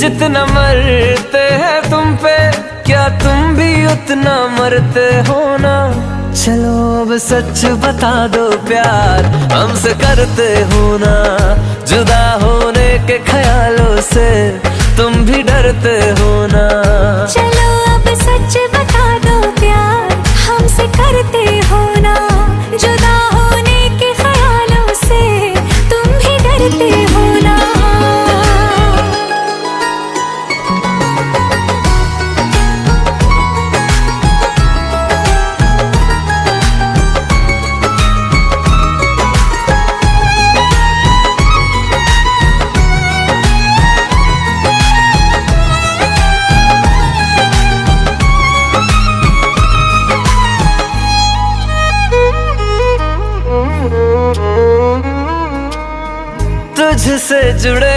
जितना मरते हैं तुम पे, क्या तुम भी उतना मरते हो ना। चलो अब सच बता दो प्यार हमसे करते हो ना। जुदा होने के ख्यालों से तुम भी डरते हो ना। चलो अब सच बता दो प्यार हमसे करते हो ना। जुदा होने के ख्यालों से तुम भी डरते हो ना। तुझसे जुड़े